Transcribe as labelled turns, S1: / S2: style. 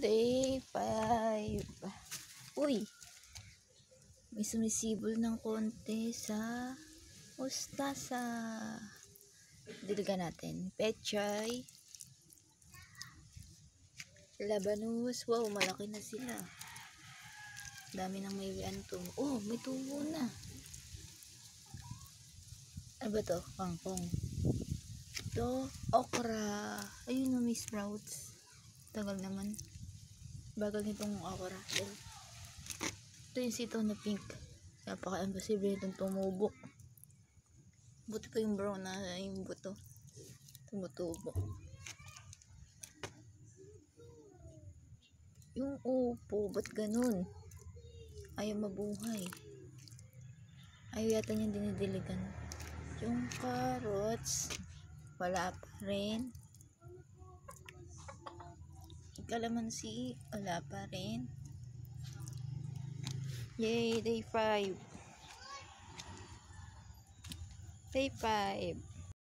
S1: Day 5. Uy, may sumisibol ng konti sa mustasa. Diligan natin. Pechay, labanus. Wow, malaki na sila. Dami nang may tumo. Oh, may tumo na. Ano ba to? Kangkong. Ito, okra. Ayun na, may sprouts. Tagal naman. Bagal nitong okra. Ito yung sitaw na pink. Napaka-imposible itong tumubo. Buti pa yung brown na yung buto. Tumutubo. Yung upo, ba't ganun? Ayaw mabuhay. Ayaw yata niyang dinidiligan. Yung carrots, wala pa rin. Kalamansi, wala pa rin. Yay, day 5. Day 5.